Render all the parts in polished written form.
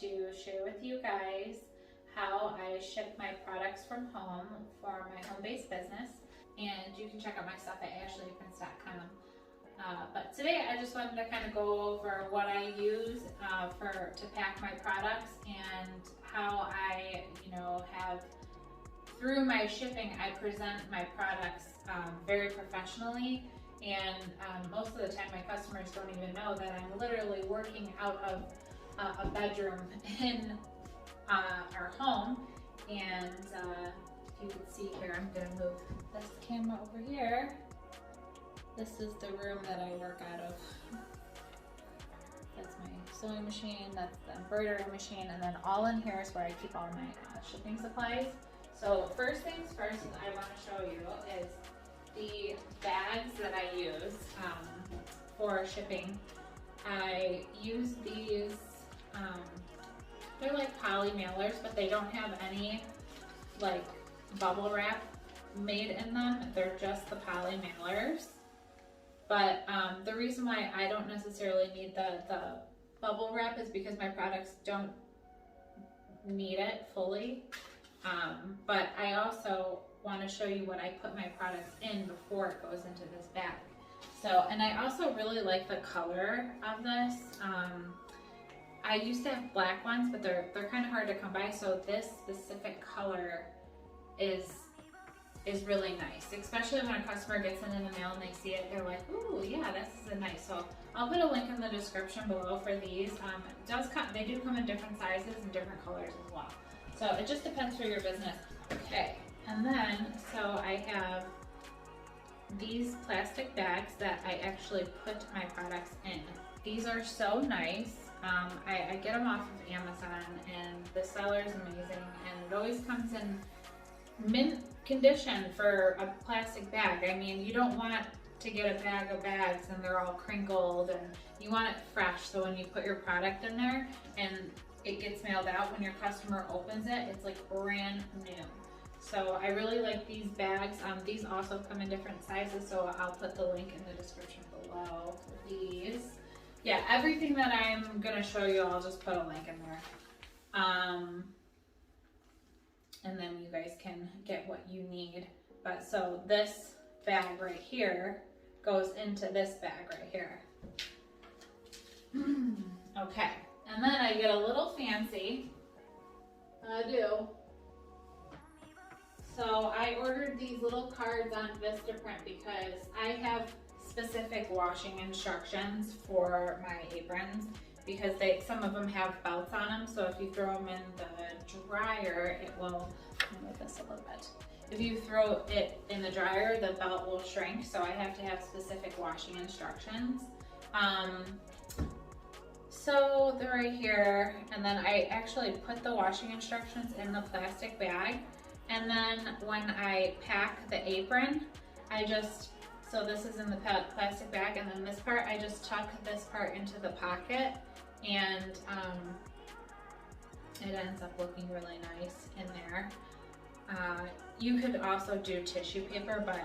to share with you guys how I ship my products from home for my home-based business. And you can check out my stuff at ashleyprince.com. But today I just wanted to kind of go over what I use to pack my products and how I, have through my shipping, I present my products very professionally. And most of the time my customers don't even know that I'm literally working out of a bedroom in our home. And if you can see here, I'm gonna move this camera over here. This is the room that I work out of. That's my sewing machine, that's the embroidery machine, and then all in here is where I keep all my shipping supplies. So first things first I want to show you is the bags that I use for shipping. I use these, they're like poly mailers, but they don't have any like bubble wrap made in them. They're just the poly mailers. But the reason why I don't necessarily need the bubble wrap is because my products don't need it fully. But I also want to show you what I put my products in before it goes into this bag. So, and I also really like the color of this. I used to have black ones, but they're kind of hard to come by. So this specific color is really nice, especially when a customer gets it in the mail and they see it, they're like, ooh, yeah, this is nice. So I'll put a link in the description below for these. They do come in different sizes and different colors as well. So it just depends for your business. Okay, and then, so I have these plastic bags that I actually put my products in. These are so nice. I get them off of Amazon and the seller's amazing, and it always comes in mint condition for a plastic bag. I mean, you don't want to get a bag of bags and they're all crinkled, and you want it fresh, so when you put your product in there and it gets mailed out, when your customer opens it, it's like brand new. So I really like these bags. These also come in different sizes, so I'll put the link in the description below for these. Yeah, everything that I'm gonna show you, I'll just put a link in there. And then you guys can get what you need. But so this bag right here goes into this bag right here. Okay, and then I get a little fancy. I do. So I ordered these little cards on Vistaprint because I have specific washing instructions for my aprons, because some of them have belts on them. So if you throw them in the dryer, it will, let me move this a little bit. If you throw it in the dryer, the belt will shrink. So I have to have specific washing instructions. So they're right here. And then I actually put the washing instructions in the plastic bag. And then when I pack the apron, so this is in the plastic bag, and then this part, I just tuck this part into the pocket, and it ends up looking really nice in there. You could also do tissue paper, but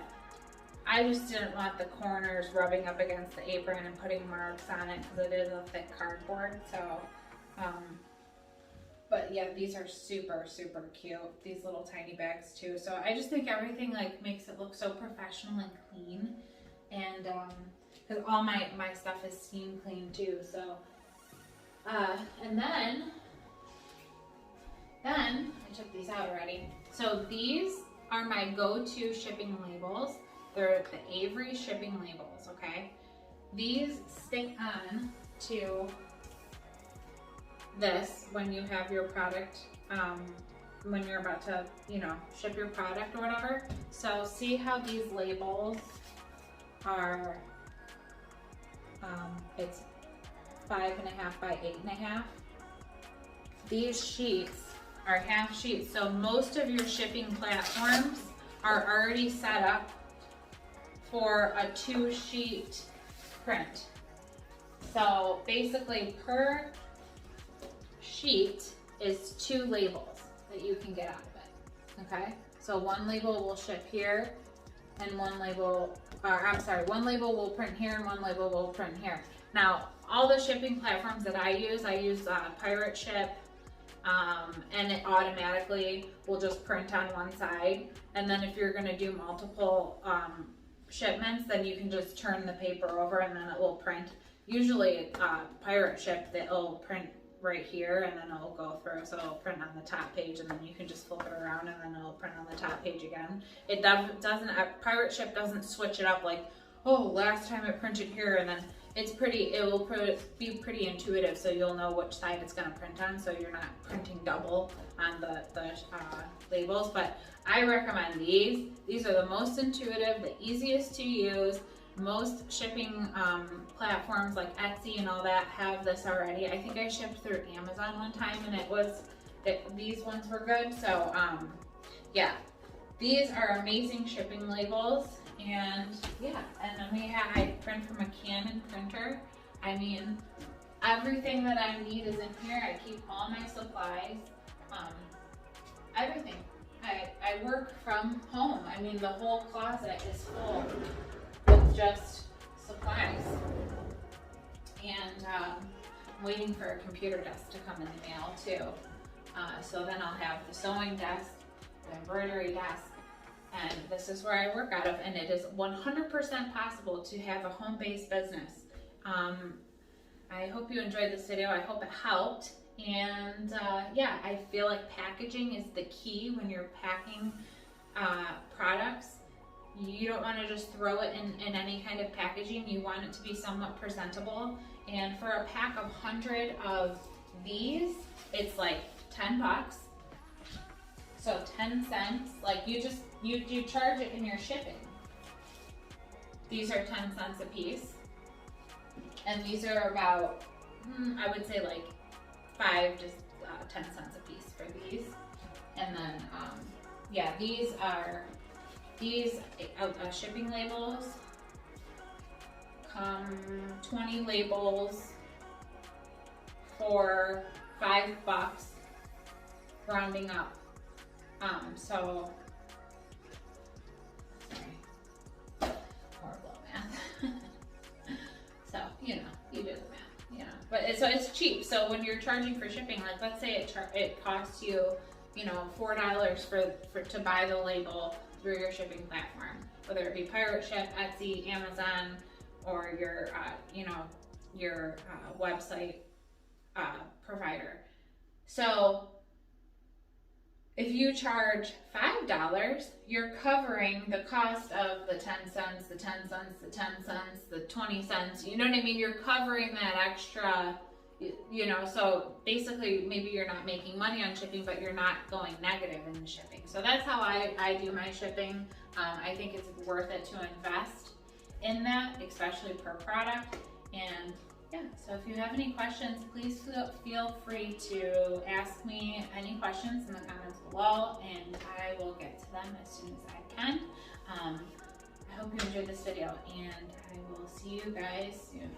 I just didn't want the corners rubbing up against the apron and putting marks on it because it is a thick cardboard. So, but yeah, these are super, super cute. These little tiny bags too. So I just think everything like makes it look so professional and clean. And because all my stuff is steam clean too. So, and then I took these out already. So these are my go-to shipping labels. They're the Avery shipping labels, okay? These stick on to this when you have your product, when you're about to, ship your product or whatever. So see how these labels are, it's 5.5 by 8.5. These sheets are half sheets. So most of your shipping platforms are already set up for a 2-sheet print. So basically per sheet is 2 labels that you can get out of it, okay? So one label will ship here, and one label will print here, and one label will print here. Now, all the shipping platforms that I use Pirate Ship, and it automatically will just print on one side. And then if you're gonna do multiple shipments, then you can just turn the paper over and then it will print. Usually Pirate Ship, it'll print right here and then it'll go through, so it'll print on the top page and then you can just flip it around and then it'll print on the top page again. It doesn't, Pirate Ship doesn't switch it up like, oh, last time it printed here, and then it will be pretty intuitive, so you'll know which side it's going to print on, so you're not printing double on the labels. But I recommend these. These are the most intuitive, the easiest to use. Most shipping platforms like Etsy and all that have this already. I think I shipped through Amazon one time and these ones were good. So yeah, these are amazing shipping labels. And yeah, and then I print from a Canon printer. I mean, everything that I need is in here. I keep all my supplies, everything. I work from home. I mean, the whole closet is full with just supplies. And I'm waiting for a computer desk to come in the mail too. So then I'll have the sewing desk, the embroidery desk, and this is where I work out of, and it is 100% possible to have a home-based business. I hope you enjoyed this video. I hope it helped. And yeah, I feel like packaging is the key when you're packing products. You don't want to just throw it in any kind of packaging. You want it to be somewhat presentable. And for a pack of 100 of these, it's like 10 bucks. So 10 cents, like you charge it in your shipping. These are 10 cents a piece. And these are about, I would say like 5 to 10 cents a piece for these. And then, yeah, these shipping labels come 20 labels for $5, rounding up. So, sorry, horrible math. So, you know, you do the math, you know. But it's cheap. So when you're charging for shipping, like let's say it costs you, you know, $4 to buy the label through your shipping platform, whether it be Pirate Ship, Etsy, Amazon, or your, you know, your website provider. So if you charge $5, you're covering the cost of the 10 cents, the 10 cents, the 10 cents, the 20 cents. You know what I mean? You're covering that extra, you know, so basically maybe you're not making money on shipping, but you're not going negative in the shipping. So that's how I do my shipping. I think it's worth it to invest in that, especially per product. And yeah, so if you have any questions, please feel free to ask me any questions in the comments below, and I will get to them as soon as I can. I hope you enjoyed this video, and I will see you guys soon.